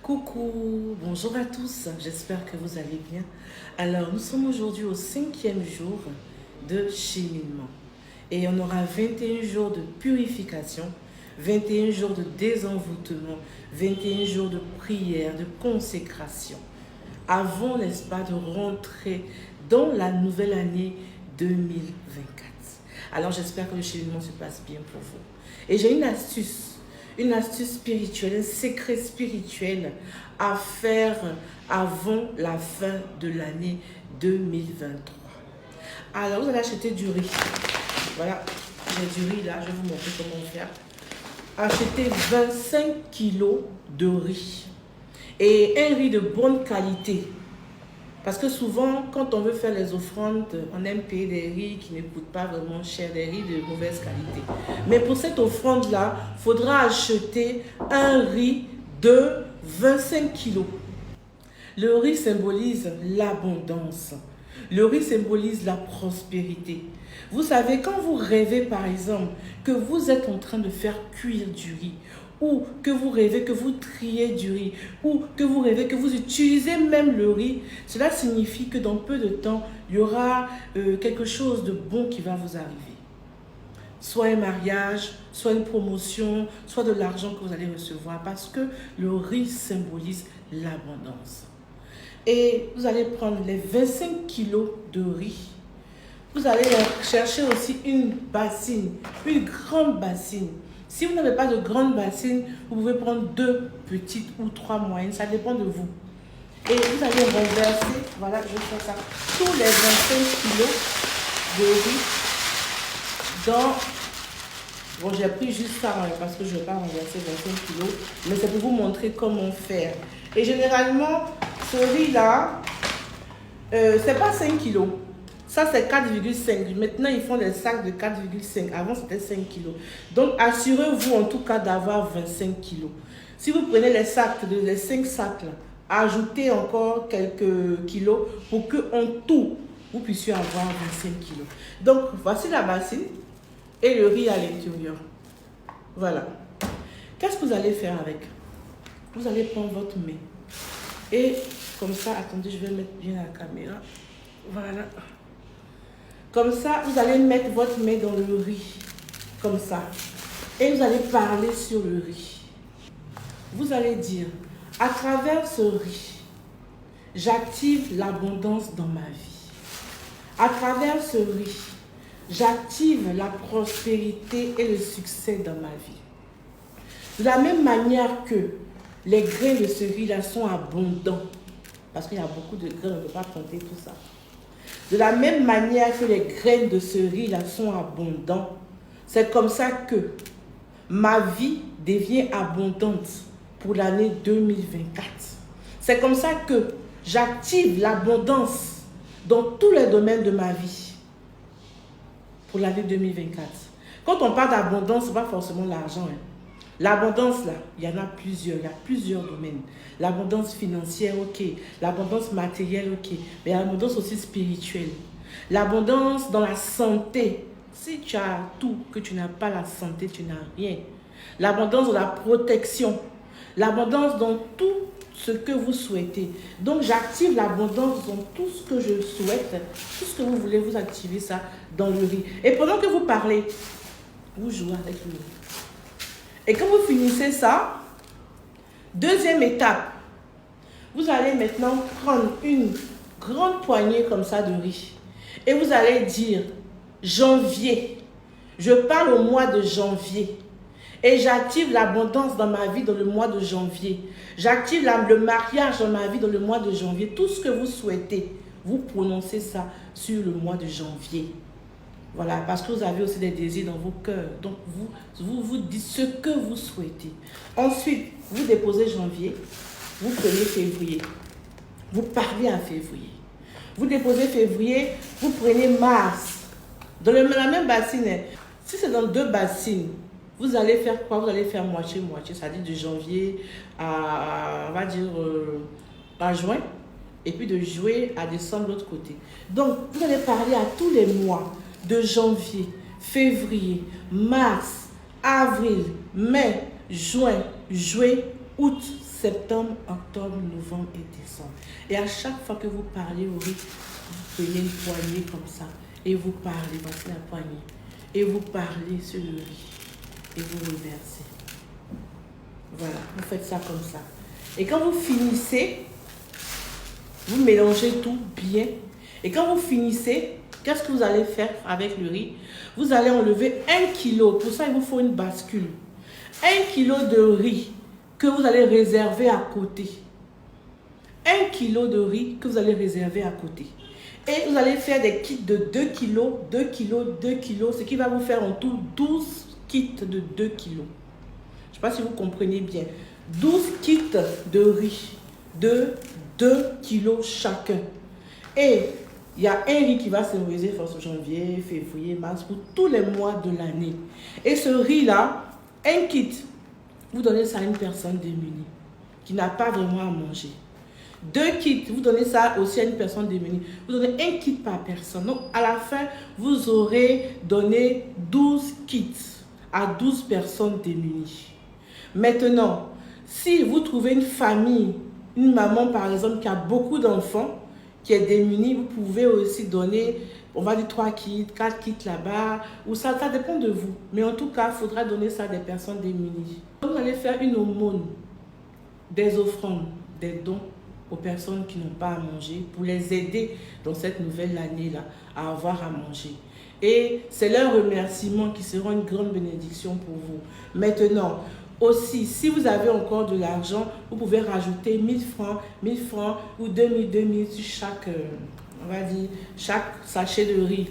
Coucou, bonjour à tous, j'espère que vous allez bien. Alors, nous sommes aujourd'hui au 5e jour de cheminement et on aura 21 jours de purification, 21 jours de désenvoûtement, 21 jours de prière, de consécration, avant, n'est-ce pas, de rentrer dans la nouvelle année 2024. Alors, j'espère que le cheminement se passe bien pour vous. Et j'ai une astuce spirituelle, un secret spirituel à faire avant la fin de l'année 2023. Alors, vous allez acheter du riz. Voilà, j'ai du riz là, je vais vous montrer comment faire. Achetez 25 kilos de riz et un riz de bonne qualité. Parce que souvent, quand on veut faire les offrandes, on aime payer des riz qui ne coûtent pas vraiment cher, des riz de mauvaise qualité. Mais pour cette offrande-là, il faudra acheter un riz de 25 kilos. Le riz symbolise l'abondance. Le riz symbolise la prospérité. Vous savez, quand vous rêvez, par exemple, que vous êtes en train de faire cuire du riz, ou que vous rêvez que vous triez du riz, ou que vous rêvez que vous utilisez même le riz, cela signifie que dans peu de temps, il y aura quelque chose de bon qui va vous arriver. Soit un mariage, soit une promotion, soit de l'argent que vous allez recevoir, parce que le riz symbolise l'abondance. Et vous allez prendre les 25 kilos de riz. Vous allez chercher aussi une bassine, une grande bassine. Si vous n'avez pas de grande bassine, vous pouvez prendre 2 petites ou 3 moyennes, ça dépend de vous. Et vous allez renverser, voilà, je fais ça, tous les 25 kilos de riz dans... Bon, j'ai pris juste ça parce que je ne vais pas renverser 25 kilos, mais c'est pour vous montrer comment faire. Et généralement, ce riz-là, c'est pas 5 kilos. Ça, c'est 4,5. Maintenant, ils font des sacs de 4,5. Avant, c'était 5 kilos. Donc, assurez-vous en tout cas d'avoir 25 kilos. Si vous prenez les 5 sacs, là, ajoutez encore quelques kilos pour qu'en tout, vous puissiez avoir 25 kilos. Donc, voici la bassine et le riz à l'intérieur. Voilà. Qu'est-ce que vous allez faire avec? Vous allez prendre votre main. Et comme ça, attendez, je vais mettre bien la caméra. Voilà. Comme ça, vous allez mettre votre main dans le riz. Comme ça. Et vous allez parler sur le riz. Vous allez dire, à travers ce riz, j'active l'abondance dans ma vie. À travers ce riz, j'active la prospérité et le succès dans ma vie. De la même manière que les grains de ce riz-là sont abondants, parce qu'il y a beaucoup de grains, on ne peut pas compter tout ça. De la même manière que les graines de ce riz-là sont abondants, c'est comme ça que ma vie devient abondante pour l'année 2024. C'est comme ça que j'active l'abondance dans tous les domaines de ma vie pour l'année 2024. Quand on parle d'abondance, ce n'est pas forcément l'argent. L'abondance, là, il y en a plusieurs domaines. L'abondance financière, ok. L'abondance matérielle, ok. Mais l'abondance aussi spirituelle. L'abondance dans la santé. Si tu as tout, que tu n'as pas la santé, tu n'as rien. L'abondance dans la protection. L'abondance dans tout ce que vous souhaitez. Donc, j'active l'abondance dans tout ce que je souhaite. Tout ce que vous voulez, vous activez ça dans le riz. Et pendant que vous parlez, vous jouez avec le riz. Et quand vous finissez ça, deuxième étape, vous allez maintenant prendre une grande poignée comme ça de riz. Et vous allez dire, janvier, je parle au mois de janvier. Et j'active l'abondance dans ma vie dans le mois de janvier. J'active le mariage dans ma vie dans le mois de janvier. Tout ce que vous souhaitez, vous prononcez ça sur le mois de janvier. Voilà, parce que vous avez aussi des désirs dans vos cœurs. Donc, vous dites ce que vous souhaitez. Ensuite, vous déposez janvier, vous prenez février. Vous parlez à février. Vous déposez février, vous prenez mars. Dans la même bassine, si c'est dans 2 bassines, vous allez faire quoi? Vous allez faire moitié-moitié, c'est-à-dire de janvier à, on va dire, à juin. Et puis de juillet à décembre de l'autre côté. Donc, vous allez parler à tous les mois. De janvier, février, mars, avril, mai, juin, juillet, août, septembre, octobre, novembre et décembre. Et à chaque fois que vous parlez au riz, vous prenez une poignée comme ça. Et vous parlez, voici la poignée. Et vous parlez sur le riz. Et vous reversez. Voilà, vous faites ça comme ça. Et quand vous finissez, vous mélangez tout bien. Et quand vous finissez, qu'est-ce que vous allez faire avec le riz? Vous allez enlever 1 kilo. Pour ça, il vous faut une bascule. 1 kilo de riz que vous allez réserver à côté. 1 kilo de riz que vous allez réserver à côté. Et vous allez faire des kits de 2 kilos, 2 kilos, 2 kilos, ce qui va vous faire en tout 12 kits de 2 kilos. Je ne sais pas si vous comprenez bien. 12 kits de riz de 2 kilos chacun. Et il y a un riz qui va symboliser en janvier, février, mars, pour tous les mois de l'année. Et ce riz-là, un kit, vous donnez ça à une personne démunie, qui n'a pas vraiment à manger. 2 kits, vous donnez ça aussi à une personne démunie. Vous donnez un kit par personne. Donc, à la fin, vous aurez donné 12 kits à 12 personnes démunies. Maintenant, si vous trouvez une famille, une maman par exemple qui a beaucoup d'enfants, qui est démunie, vous pouvez aussi donner, on va dire 3 kits, 4 kits là-bas, ou ça dépend de vous. Mais en tout cas, il faudra donner ça à des personnes démunies. Vous allez faire une aumône, des offrandes, des dons aux personnes qui n'ont pas à manger pour les aider dans cette nouvelle année-là à avoir à manger. Et c'est leur remerciement qui sera une grande bénédiction pour vous. Maintenant, aussi, si vous avez encore de l'argent, vous pouvez rajouter 1000 francs ou 2000 sur chaque, on va dire, chaque sachet de riz.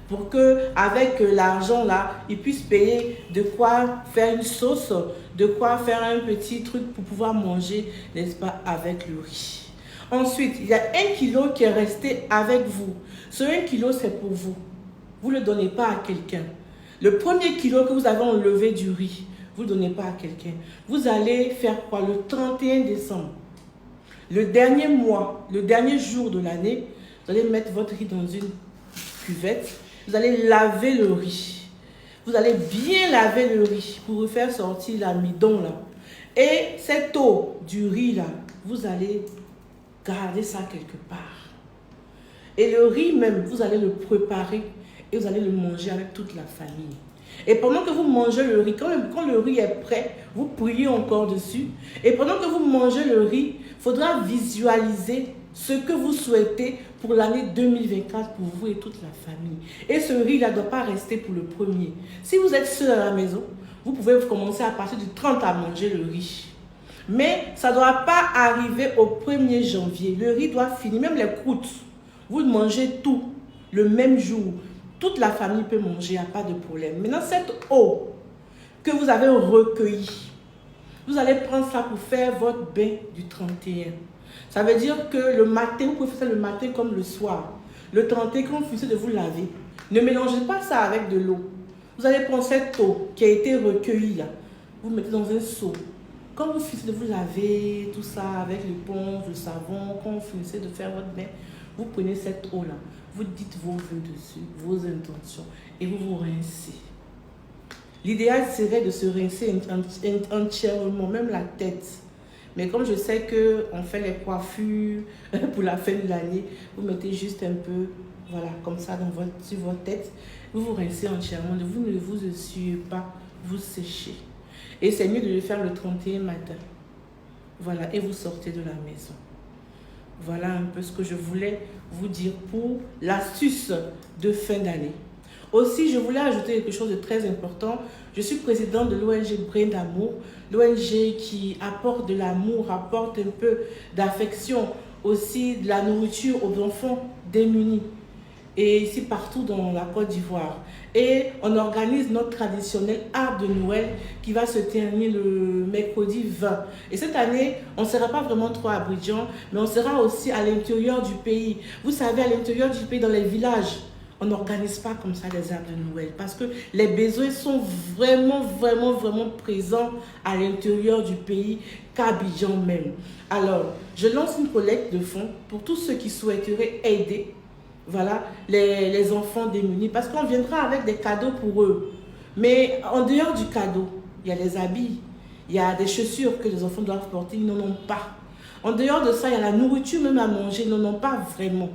Pour que avec l'argent là, ils puissent payer de quoi faire une sauce, de quoi faire un petit truc pour pouvoir manger, n'est-ce pas, avec le riz. Ensuite, il y a 1 kilo qui est resté avec vous. Ce 1 kilo, c'est pour vous. Vous ne le donnez pas à quelqu'un. Le premier kilo que vous avez enlevé du riz, vous ne le donnez pas à quelqu'un. Vous allez faire quoi? Le 31 décembre, le dernier mois, le dernier jour de l'année, vous allez mettre votre riz dans une cuvette. Vous allez laver le riz. Vous allez bien laver le riz pour faire sortir l'amidon là. Et cette eau du riz là, vous allez garder ça quelque part. Et le riz même, vous allez le préparer et vous allez le manger avec toute la famille. Et pendant que vous mangez le riz, quand le riz est prêt, vous priez encore dessus. Et pendant que vous mangez le riz, il faudra visualiser ce que vous souhaitez pour l'année 2024 pour vous et toute la famille. Et ce riz-là ne doit pas rester pour le premier. Si vous êtes seul à la maison, vous pouvez commencer à partir du 30 à manger le riz. Mais ça ne doit pas arriver au 1er janvier. Le riz doit finir, même les croûtes. Vous mangez tout le même jour. Toute la famille peut manger, il n'y a pas de problème. Maintenant, cette eau que vous avez recueillie, vous allez prendre ça pour faire votre bain du 31. Ça veut dire que le matin, vous pouvez faire ça le matin comme le soir. Le 31, quand vous finissez de vous laver, ne mélangez pas ça avec de l'eau. Vous allez prendre cette eau qui a été recueillie là, vous mettez dans un seau. Quand vous finissez de vous laver, tout ça, avec l'éponge, le savon, quand vous finissez de faire votre bain, vous prenez cette eau-là, vous dites vos vœux dessus, vos intentions, et vous vous rincez. L'idéal serait de se rincer entièrement, même la tête. Mais comme je sais qu'on fait les coiffures pour la fin de l'année, vous mettez juste un peu, voilà, comme ça sur votre tête. Vous vous rincez entièrement, vous ne vous essuyez pas, vous séchez. Et c'est mieux de le faire le 31 matin. Voilà, et vous sortez de la maison. Voilà un peu ce que je voulais vous dire pour l'astuce de fin d'année. Aussi, je voulais ajouter quelque chose de très important. Je suis présidente de l'ONG Brin d'Amour, l'ONG qui apporte de l'amour, apporte un peu d'affection, aussi de la nourriture aux enfants démunis. Et ici, partout dans la Côte d'Ivoire. Et on organise notre traditionnel arbre de Noël qui va se terminer le mercredi 20. Et cette année, on ne sera pas vraiment trop à Abidjan, mais on sera aussi à l'intérieur du pays. Vous savez, à l'intérieur du pays, dans les villages, on n'organise pas comme ça les arbres de Noël parce que les besoins sont vraiment présents à l'intérieur du pays qu'Abidjan même. Alors, je lance une collecte de fonds pour tous ceux qui souhaiteraient aider, voilà, les enfants démunis, parce qu'on viendra avec des cadeaux pour eux. Mais en dehors du cadeau, il y a les habits, Il y a des chaussures que les enfants doivent porter, ils n'en ont pas. En dehors de ça, il y a la nourriture même à manger, ils n'en ont pas vraiment.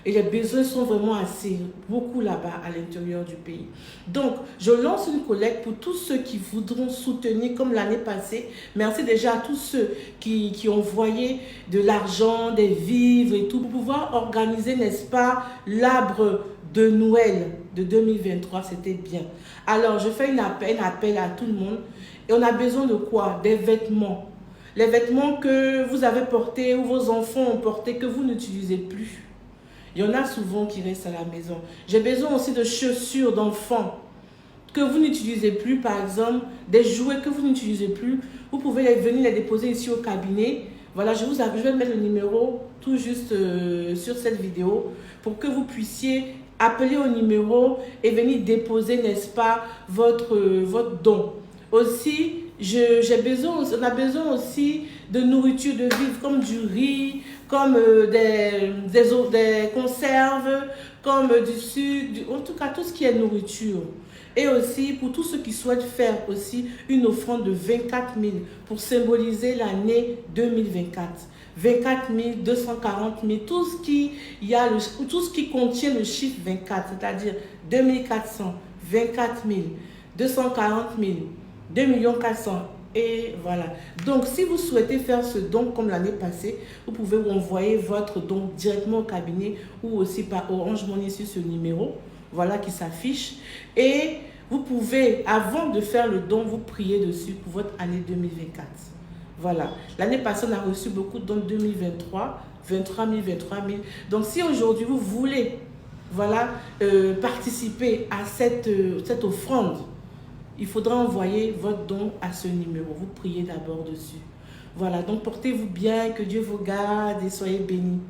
Et les besoins sont vraiment assez, beaucoup là-bas à l'intérieur du pays. Donc, je lance une collecte pour tous ceux qui voudront soutenir comme l'année passée. Merci déjà à tous ceux qui ont envoyé de l'argent, des vivres et tout pour pouvoir organiser, n'est-ce pas, l'arbre de Noël de 2023. C'était bien. Alors, je fais un appel à tout le monde. Et on a besoin de quoi? Des vêtements. Les vêtements que vous avez portés ou vos enfants ont portés que vous n'utilisez plus. Il y en a souvent qui restent à la maison. J'ai besoin aussi de chaussures d'enfants que vous n'utilisez plus, par exemple, des jouets que vous n'utilisez plus. Vous pouvez venir les déposer ici au cabinet. Voilà, je vais mettre le numéro tout juste sur cette vidéo pour que vous puissiez appeler au numéro et venir déposer, n'est-ce pas, votre don. Aussi, on a besoin aussi de nourriture, de vivres comme du riz, comme des conserves, comme du sucre, en tout cas tout ce qui est nourriture. Et aussi pour tous ceux qui souhaitent faire aussi une offrande de 24 000 pour symboliser l'année 2024. 24 000, 240 000, tout ce qui contient le chiffre 24, c'est-à-dire 2400, 24 000, 240 000, 2 400 000. Et voilà. Donc, si vous souhaitez faire ce don comme l'année passée, vous pouvez envoyer votre don directement au cabinet ou aussi par Orange Money sur ce numéro, voilà, qui s'affiche. Et vous pouvez, avant de faire le don, vous prier dessus pour votre année 2024. Voilà. L'année passée, on a reçu beaucoup de dons 2023, 23 000, 23 000. Donc, si aujourd'hui, vous voulez, voilà, participer à cette offrande, il faudra envoyer votre don à ce numéro. Vous priez d'abord dessus. Voilà, donc portez-vous bien, que Dieu vous garde et soyez bénis.